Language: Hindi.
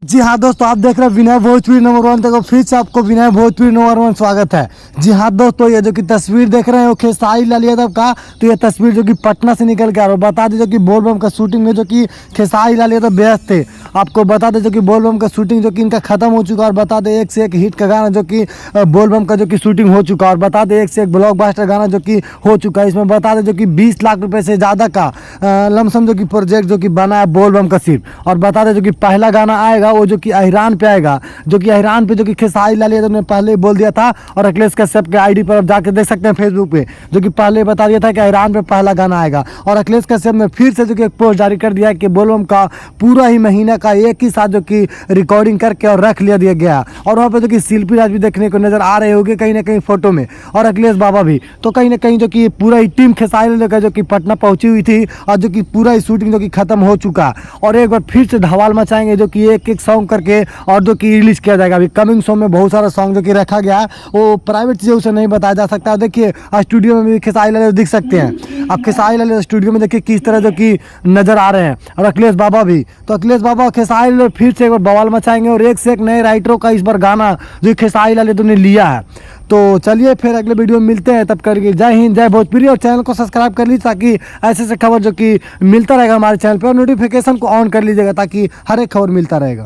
जी हाँ दोस्तों, आप देख रहे हैं विनय भोजपुरी नंबर 1। देखो फिर से आपको विनय भोजपुरी नंबर 1 स्वागत है। जी हाँ दोस्तों, ये जो कि तस्वीर देख रहे हैं वो खेसारी लाल यादव का। तो ये तस्वीर जो कि पटना से निकल के आ रहा है। बता दें जो कि बोलबम का शूटिंग में जो कि खेसारी लाल यादव व्यस्त थे। आपको बता दें जो कि बोलबम का शूटिंग जो कि इनका खत्म हो चुका है। और बता दें एक से एक हिट का गाना जो कि बोलबम का जो कि शूटिंग हो चुका है। और बता दें एक से एक ब्लॉकबस्टर गाना जो कि हो चुका है। इसमें बता दें जो कि 20 लाख रुपए से ज़्यादा का लमसम जो कि प्रोजेक्ट जो कि बना है बोलबम का सिर्फ। और बता दें जो कि पहला गाना आएगा वो जो कि अहिरान पे आएगा। जो कि अहिरान पे जो कि खेसारी लाल यादव ने पहले ही बोल दिया था। और अखिलेश कश्यप के आईडी पर आप जाके देख सकते हैं फेसबुक पे, जो कि पहले बता दिया था कि अहिरान पे पहला गाना आएगा। और अखिलेश कश्यप ने फिर से जो कि एक पोस्ट जारी कर दिया है कि बोलबम का पूरा ही महीना का एक ही साथ जो कि रिकॉर्डिंग करके और रख लिया दिया गया। और वहाँ पे जो कि शिल्पी राज भी देखने को नजर आ रहे होंगे कहीं ना कहीं फोटो में, और अखिलेश बाबा भी। तो कहीं ना कहीं जो कि पूरा ही टीम खेसारी लाल का जो कि पटना पहुंची हुई थी। और जो कि पूरा ही शूटिंग जो कि खत्म हो चुका। और एक बार फिर से धमाल मचाएंगे जो कि एक एक सॉन्ग करके और जो कि रिलीज किया जाएगा। अभी कमिंग सॉन्ग में बहुत सारा सॉन्ग जो कि रखा गया है, वो प्राइवेट चीज़ें उसे नहीं बताया जा सकता। देखिए स्टूडियो में भी खेसारी लाल दिख सकते हैं। अब खेसारी लाल स्टूडियो में देखिए किस तरह जो कि नजर आ रहे हैं। और अखिलेश बाबा भी। तो अखिलेश बाबा खेसारी लाल फिर से एक बार बवाल मचाएंगे। और एक से एक नए राइटरों का इस बार गाना जो खेसारी लाल ने लिया है। तो चलिए फिर अगले वीडियो में मिलते हैं, तब करके जय हिंद जय भोजपुरी। और चैनल को सब्सक्राइब कर लीजिए ताकि ऐसे से खबर जो कि मिलता रहेगा हमारे चैनल पर। और नोटिफिकेशन को ऑन कर लीजिएगा ताकि हर एक खबर मिलता रहेगा।